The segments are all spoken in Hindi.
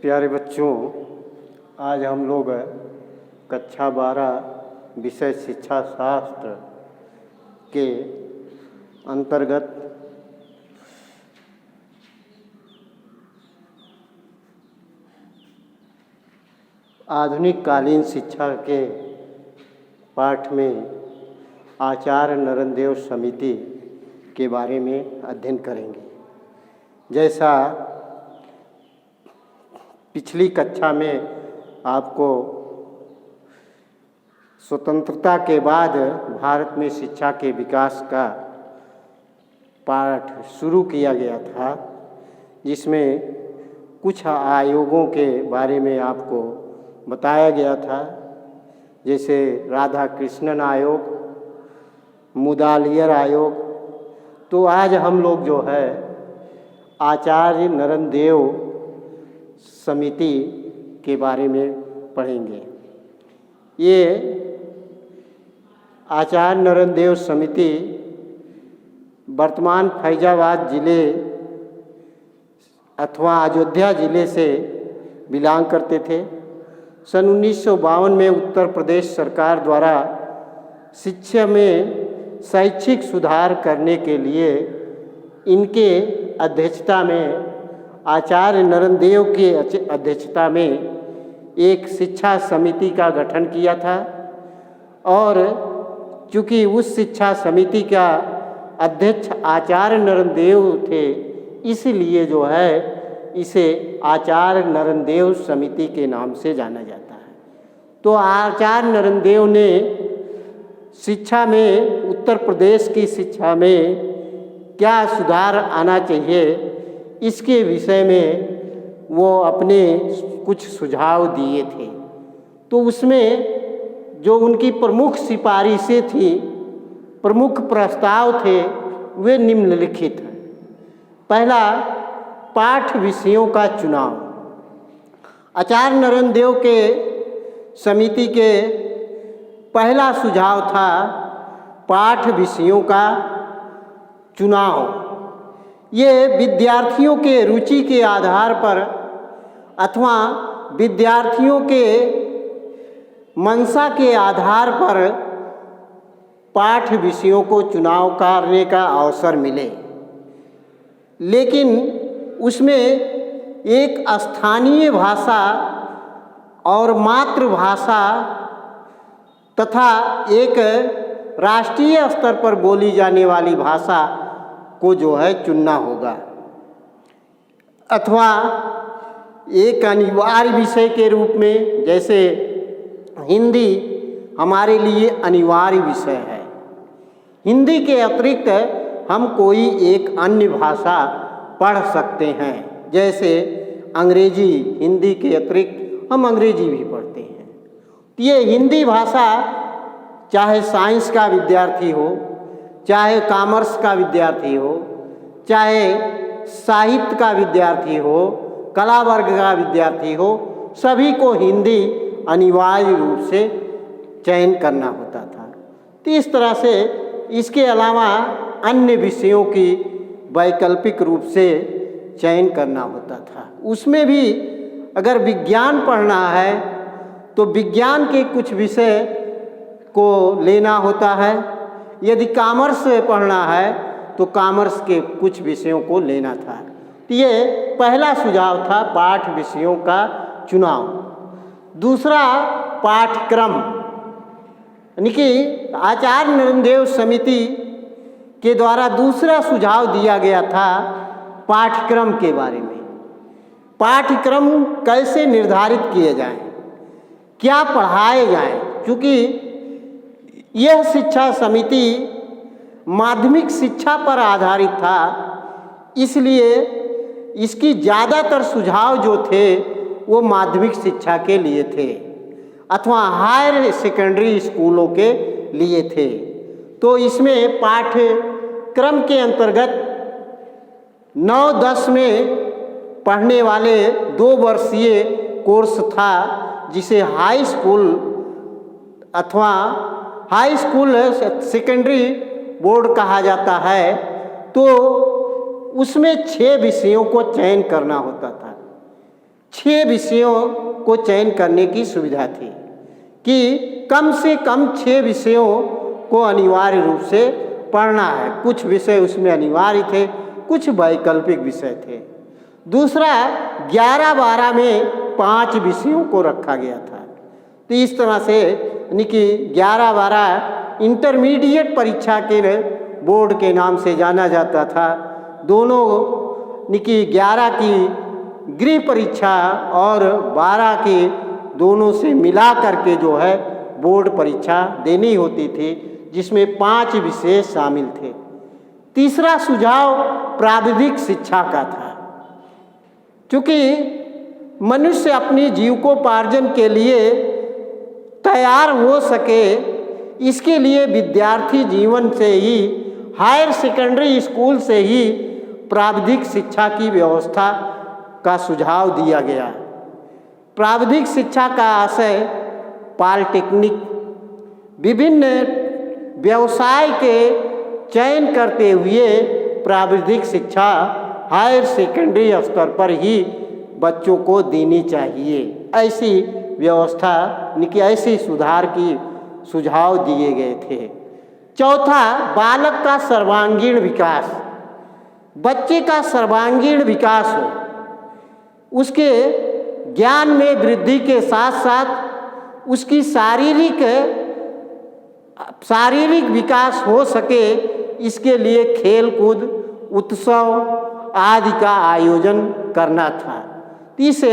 प्यारे बच्चों, आज हम लोग कक्षा 12 विषय शिक्षा शास्त्र के अंतर्गत आधुनिक कालीन शिक्षा के पाठ में आचार्य नरेंद्र देव समिति के बारे में अध्ययन करेंगे। जैसा पिछली कक्षा में आपको स्वतंत्रता के बाद भारत में शिक्षा के विकास का पाठ शुरू किया गया था, जिसमें कुछ आयोगों के बारे में आपको बताया गया था, जैसे राधा कृष्णन आयोग, मुदालियर आयोग। तो आज हम लोग जो है आचार्य नरेंद्र देव समिति के बारे में पढ़ेंगे। ये आचार्य नरेंद्र देव समिति वर्तमान फैजाबाद जिले अथवा अयोध्या जिले से बिलोंग करते थे। सन 1952 में उत्तर प्रदेश सरकार द्वारा शिक्षा में शैक्षिक सुधार करने के लिए इनके अध्यक्षता में आचार्य नरेंद्र देव के अध्यक्षता में एक शिक्षा समिति का गठन किया था, और चूँकि उस शिक्षा समिति का अध्यक्ष आचार्य नरेंद्र देव थे, इसलिए जो है इसे आचार्य नरेंद्र देव समिति के नाम से जाना जाता है। तो आचार्य नरेंद्र देव ने शिक्षा में, उत्तर प्रदेश की शिक्षा में क्या सुधार आना चाहिए, इसके विषय में वो अपने कुछ सुझाव दिए थे। तो उसमें जो उनकी प्रमुख सिफारिशें थी, प्रमुख प्रस्ताव थे, वे निम्नलिखित हैं। पहला, पाठ विषयों का चुनाव। आचार्य नरेंद्र देव के समिति के पहला सुझाव था पाठ विषयों का चुनाव। ये विद्यार्थियों के रुचि के आधार पर अथवा विद्यार्थियों के मंशा के आधार पर पाठ विषयों को चुनाव करने का अवसर मिले, लेकिन उसमें एक स्थानीय भाषा और मातृभाषा तथा एक राष्ट्रीय स्तर पर बोली जाने वाली भाषा को जो है चुनना होगा, अथवा एक अनिवार्य विषय के रूप में, जैसे हिंदी हमारे लिए अनिवार्य विषय है। हिंदी के अतिरिक्त हम कोई एक अन्य भाषा पढ़ सकते हैं, जैसे अंग्रेजी। हिंदी के अतिरिक्त हम अंग्रेजी भी पढ़ते हैं। तो ये हिंदी भाषा चाहे साइंस का विद्यार्थी हो, चाहे कॉमर्स का विद्यार्थी हो, चाहे साहित्य का विद्यार्थी हो, कला वर्ग का विद्यार्थी हो, सभी को हिंदी अनिवार्य रूप से चयन करना होता था। तो इस तरह से इसके अलावा अन्य विषयों की वैकल्पिक रूप से चयन करना होता था। उसमें भी अगर विज्ञान पढ़ना है तो विज्ञान के कुछ विषय को लेना होता है, यदि कॉमर्स पढ़ना है तो कॉमर्स के कुछ विषयों को लेना था। तो ये पहला सुझाव था पाठ विषयों का चुनाव। दूसरा, पाठ्यक्रम, यानी कि आचार्य नरेंद्र देव समिति के द्वारा दूसरा सुझाव दिया गया था पाठ्यक्रम के बारे में। पाठ्यक्रम कैसे निर्धारित किए जाएं, क्या पढ़ाए जाएं, क्योंकि यह शिक्षा समिति माध्यमिक शिक्षा पर आधारित था, इसलिए इसकी ज़्यादातर सुझाव जो थे वो माध्यमिक शिक्षा के लिए थे अथवा हायर सेकेंडरी स्कूलों के लिए थे। तो इसमें पाठ्यक्रम के अंतर्गत 9-10 में पढ़ने वाले 2 वर्षीय कोर्स था, जिसे हाई स्कूल अथवा हाई स्कूल सेकेंडरी बोर्ड कहा जाता है। तो उसमें 6 विषयों को चयन करना होता था। 6 विषयों को चयन करने की सुविधा थी कि कम से कम 6 विषयों को अनिवार्य रूप से पढ़ना है। कुछ विषय उसमें अनिवार्य थे, कुछ वैकल्पिक विषय थे। दूसरा 11-12 में 5 विषयों को रखा गया था। तो इस तरह से यानी कि 11-12 इंटरमीडिएट परीक्षा के बोर्ड के नाम से जाना जाता था। दोनों यानी कि 11 की गृह परीक्षा और 12 की दोनों से मिला करके जो है बोर्ड परीक्षा देनी होती थी, जिसमें 5 विषय शामिल थे। तीसरा सुझाव प्राविधिक शिक्षा का था। क्योंकि मनुष्य अपनी जीविकोपार्जन के लिए तैयार हो सके, इसके लिए विद्यार्थी जीवन से ही, हायर सेकेंडरी स्कूल से ही प्राविधिक शिक्षा की व्यवस्था का सुझाव दिया गया। प्राविधिक शिक्षा का आशय पॉलिटेक्निक, विभिन्न व्यवसाय के चयन करते हुए प्राविधिक शिक्षा हायर सेकेंडरी स्तर पर ही बच्चों को देनी चाहिए। ऐसी व्यवस्था यानी कि ऐसी सुधार की सुझाव दिए गए थे। चौथा, बालक का सर्वांगीण विकास, बच्चे का सर्वांगीण विकास हो, उसके ज्ञान में वृद्धि के साथ साथ उसकी शारीरिक विकास हो सके, इसके लिए खेल कूद उत्सव आदि का आयोजन करना था। इस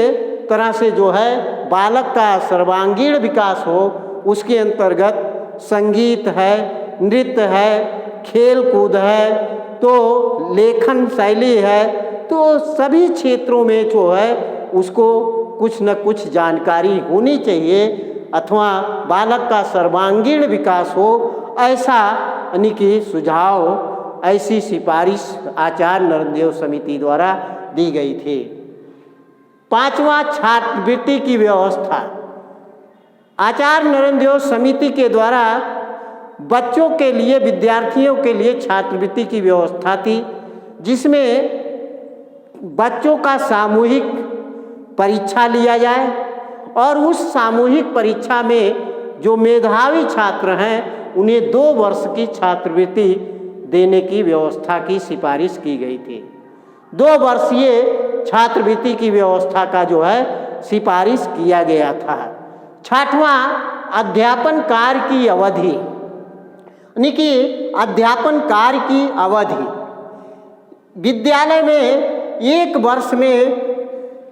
तरह से जो है बालक का सर्वांगीण विकास हो, उसके अंतर्गत संगीत है, नृत्य है, खेल कूद है, तो लेखन शैली है, तो सभी क्षेत्रों में जो है उसको कुछ न कुछ जानकारी होनी चाहिए, अथवा बालक का सर्वांगीण विकास हो, ऐसा यानी कि सुझाव, ऐसी सिफारिश आचार्य नरेंद्र समिति द्वारा दी गई थी। पांचवा, छात्रवृत्ति की व्यवस्था। आचार्य नरेंद्र समिति के द्वारा बच्चों के लिए, विद्यार्थियों के लिए छात्रवृत्ति की व्यवस्था थी, जिसमें बच्चों का सामूहिक परीक्षा लिया जाए और उस सामूहिक परीक्षा में जो मेधावी छात्र हैं उन्हें 2 वर्ष की छात्रवृत्ति देने की व्यवस्था की सिफारिश की गई थी। 2 वर्षीय छात्रवृत्ति की व्यवस्था का जो है सिफारिश किया गया था। छठवां, अध्यापन कार्य की अवधि, यानी कि अध्यापन कार्य की अवधि विद्यालय में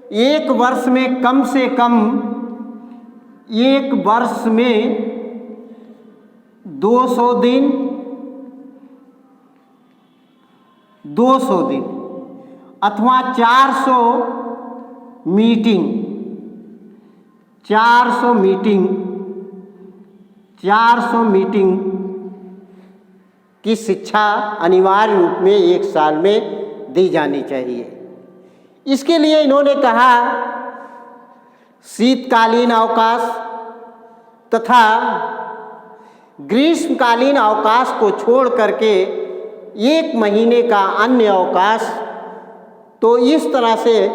एक वर्ष में कम से कम 1 वर्ष में 200 दिन अथवा 400 मीटिंग की शिक्षा अनिवार्य रूप में 1 साल में दी जानी चाहिए। इसके लिए इन्होंने कहा शीतकालीन अवकाश तथा ग्रीष्मकालीन अवकाश को छोड़ करके 1 महीने का अन्य अवकाश, तो इस तरह से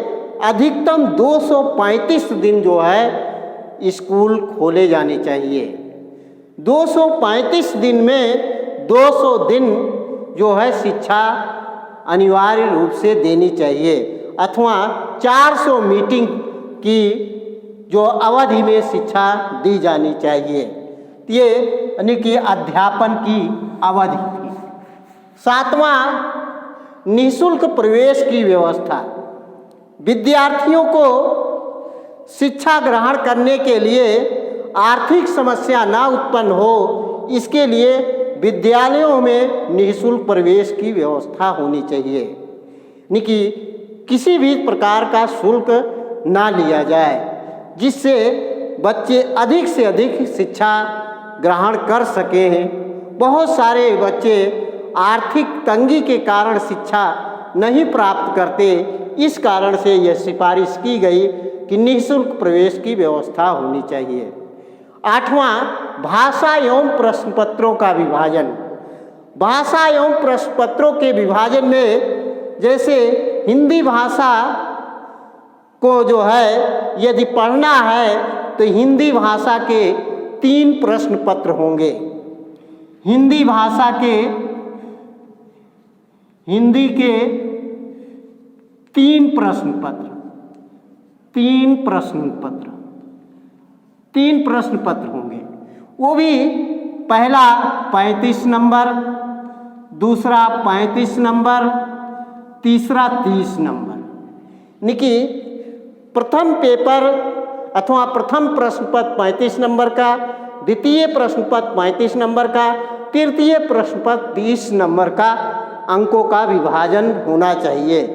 अधिकतम 235 दिन जो है स्कूल खोले जाने चाहिए। 235 दिन में 200 दिन जो है शिक्षा अनिवार्य रूप से देनी चाहिए, अथवा 400 मीटिंग की जो अवधि में शिक्षा दी जानी चाहिए। ये यानी कि अध्यापन की अवधि थी। 7वां, निःशुल्क प्रवेश की व्यवस्था। विद्यार्थियों को शिक्षा ग्रहण करने के लिए आर्थिक समस्या ना उत्पन्न हो, इसके लिए विद्यालयों में निःशुल्क प्रवेश की व्यवस्था होनी चाहिए, यानी कि किसी भी प्रकार का शुल्क ना लिया जाए, जिससे बच्चे अधिक से अधिक शिक्षा ग्रहण कर सकें। बहुत सारे बच्चे आर्थिक तंगी के कारण शिक्षा नहीं प्राप्त करते, इस कारण से यह सिफारिश की गई कि निःशुल्क प्रवेश की व्यवस्था होनी चाहिए। 8वां, भाषा एवं प्रश्न पत्रों का विभाजन। भाषा एवं प्रश्न पत्रों के विभाजन में जैसे हिंदी भाषा को जो है यदि पढ़ना है तो हिंदी भाषा के 3 प्रश्न पत्र होंगे। हिंदी भाषा के हिंदी के 3 प्रश्न पत्र, 3 प्रश्न पत्र, 3 प्रश्न पत्र होंगे। वो भी पहला 35 नंबर, दूसरा 35 नंबर, तीसरा 30 नंबर। यानी कि प्रथम पेपर अथवा प्रथम प्रश्न पत्र 35 नंबर का, द्वितीय प्रश्न पत्र 35 नंबर का, तृतीय प्रश्न पत्र 30 नंबर का अंकों का विभाजन होना चाहिए।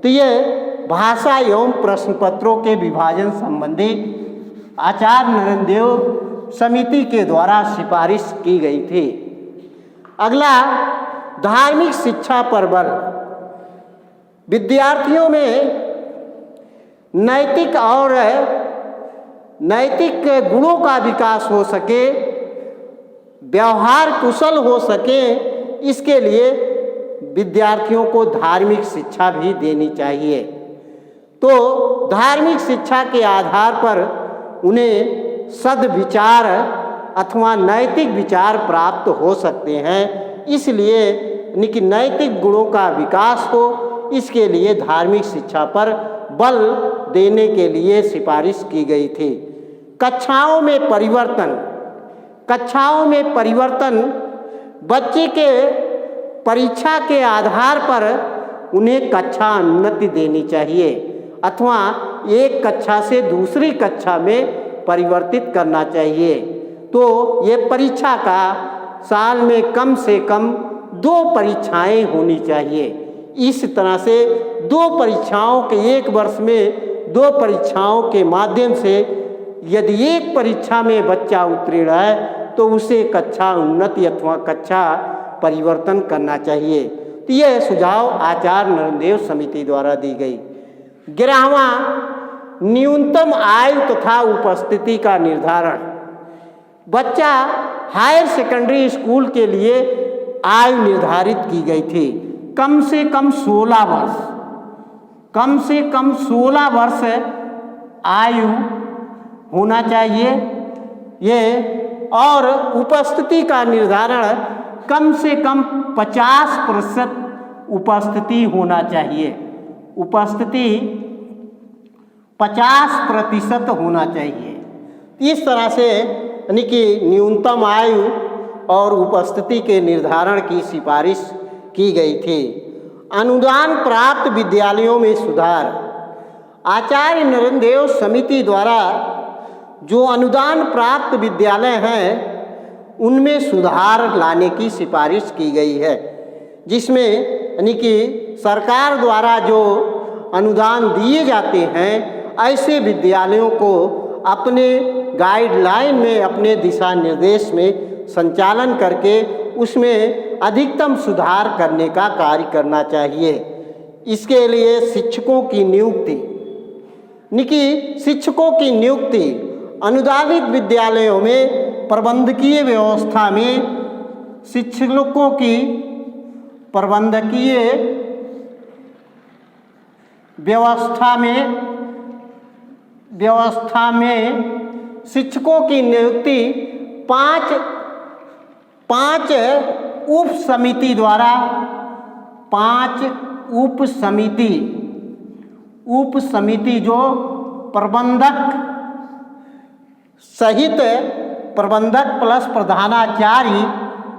तो ये भाषा एवं प्रश्न पत्रों के विभाजन संबंधी आचार्य नरेंद्र देव समिति के द्वारा सिफारिश की गई थी। अगला, धार्मिक शिक्षा पर बल। विद्यार्थियों में नैतिक गुणों का विकास हो सके, व्यवहार कुशल हो सके, इसके लिए विद्यार्थियों को धार्मिक शिक्षा भी देनी चाहिए। तो धार्मिक शिक्षा के आधार पर उन्हें सद्विचार अथवा नैतिक विचार प्राप्त हो सकते हैं। इसलिए नैतिक गुणों का विकास हो, इसके लिए धार्मिक शिक्षा पर बल देने के लिए सिफारिश की गई थी। कक्षाओं में परिवर्तन बच्चे के परीक्षा के आधार पर उन्हें कक्षा उन्नति देनी चाहिए अथवा एक कक्षा से दूसरी कक्षा में परिवर्तित करना चाहिए। तो ये परीक्षा का साल में कम से कम 2 परीक्षाएं होनी चाहिए। इस तरह से 2 परीक्षाओं के, एक वर्ष में 2 परीक्षाओं के माध्यम से यदि एक परीक्षा में बच्चा उत्तीर्ण है तो उसे कक्षा उन्नति अथवा कक्षा परिवर्तन करना चाहिए। तो यह सुझाव आचार्य नरेंद्र देव समिति द्वारा दी गई। 11वां, न्यूनतम आयु तथा उपस्थिति का निर्धारण। बच्चा हायर सेकेंडरी स्कूल के लिए आयु निर्धारित की गई थी, कम से कम 16 वर्ष, कम से कम 16 वर्ष आयु होना चाहिए ये, और उपस्थिति का निर्धारण कम से कम 50% उपस्थिति होना चाहिए। उपस्थिति 50% होना चाहिए। इस तरह से यानी कि न्यूनतम आयु और उपस्थिति के निर्धारण की सिफारिश की गई थी। अनुदान प्राप्त विद्यालयों में सुधार। आचार्य नरेंद्र देव समिति द्वारा जो अनुदान प्राप्त विद्यालय हैं उनमें सुधार लाने की सिफारिश की गई है, जिसमें यानी कि सरकार द्वारा जो अनुदान दिए जाते हैं ऐसे विद्यालयों को अपने गाइडलाइन में, अपने दिशा निर्देश में संचालन करके उसमें अधिकतम सुधार करने का कार्य करना चाहिए। इसके लिए शिक्षकों की नियुक्ति, शिक्षकों की नियुक्ति अनुदानित विद्यालयों में प्रबंधकीय व्यवस्था में शिक्षकों की प्रबंधकीय व्यवस्था में शिक्षकों की नियुक्ति 5 उप समिति द्वारा, 5 उप समिति जो प्रबंधक सहित प्रबंधक प्लस प्रधानाचार्य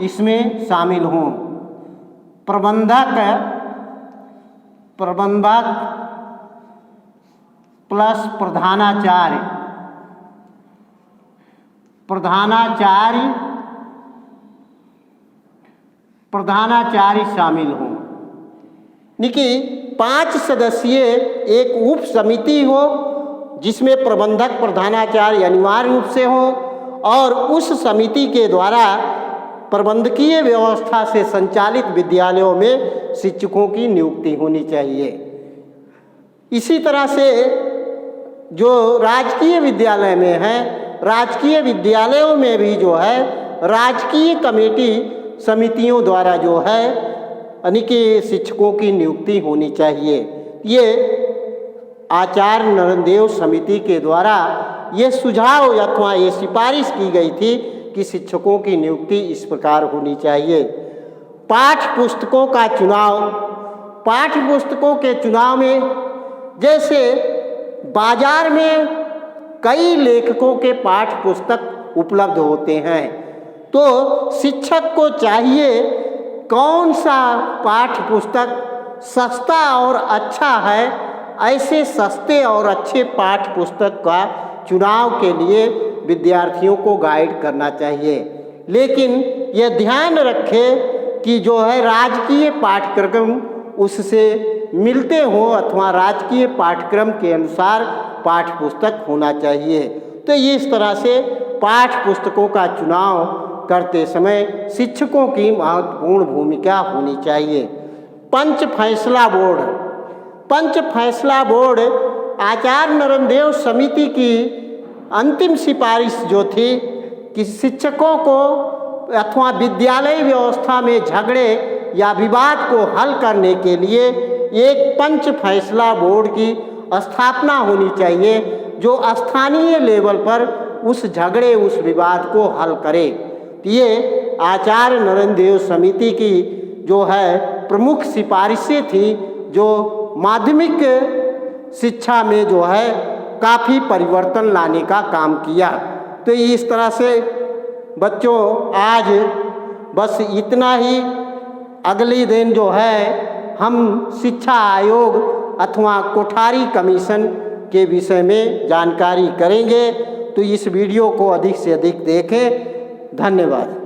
इसमें शामिल हों। प्रबंधक प्लस प्रधानाचार्य शामिल हों। 5 सदस्यीय एक उप समिति हो जिसमें प्रबंधक प्रधानाचार्य अनिवार्य रूप से हो और उस समिति के द्वारा प्रबंधकीय व्यवस्था से संचालित विद्यालयों में शिक्षकों की नियुक्ति होनी चाहिए। इसी तरह से जो राजकीय विद्यालय में है, राजकीय विद्यालयों में भी जो है राजकीय कमेटी समितियों द्वारा जो है यानी कि शिक्षकों की नियुक्ति होनी चाहिए। ये आचार्य नरदेव समिति के द्वारा ये सुझाव अथवा ये सिफारिश की गई थी कि शिक्षकों की नियुक्ति इस प्रकार होनी चाहिए। पाठ्य पुस्तकों का चुनाव, पाठ्य पुस्तकों के चुनाव में जैसे बाजार में कई लेखकों के पाठ्य पुस्तक उपलब्ध होते हैं, तो शिक्षक को चाहिए कौन सा पाठ्य पुस्तक सस्ता और अच्छा है, ऐसे सस्ते और अच्छे पाठ्य पुस्तक का चुनाव के लिए विद्यार्थियों को गाइड करना चाहिए। लेकिन यह ध्यान रखें कि जो है राजकीय पाठ्यक्रम उससे मिलते हों अथवा राजकीय पाठ्यक्रम के अनुसार पाठ्य पुस्तक होना चाहिए। तो इस तरह से पाठ्य पुस्तकों का चुनाव करते समय शिक्षकों की महत्वपूर्ण भूमिका होनी चाहिए। पंच फैसला बोर्ड, पंच फैसला बोर्ड आचार्य नरदेव समिति की अंतिम सिफारिश जो थी कि शिक्षकों को अथवा विद्यालय व्यवस्था में झगड़े या विवाद को हल करने के लिए एक पंच फैसला बोर्ड की स्थापना होनी चाहिए, जो स्थानीय लेवल पर उस झगड़े उस विवाद को हल करे। ये आचार्य नरदेव समिति की जो है प्रमुख सिफारिशें थी, जो माध्यमिक शिक्षा में जो है काफ़ी परिवर्तन लाने का काम किया। तो इस तरह से बच्चों आज बस इतना ही। अगले दिन जो है हम शिक्षा आयोग अथवा कोठारी कमीशन के विषय में जानकारी करेंगे। तो इस वीडियो को अधिक से अधिक देखें। धन्यवाद।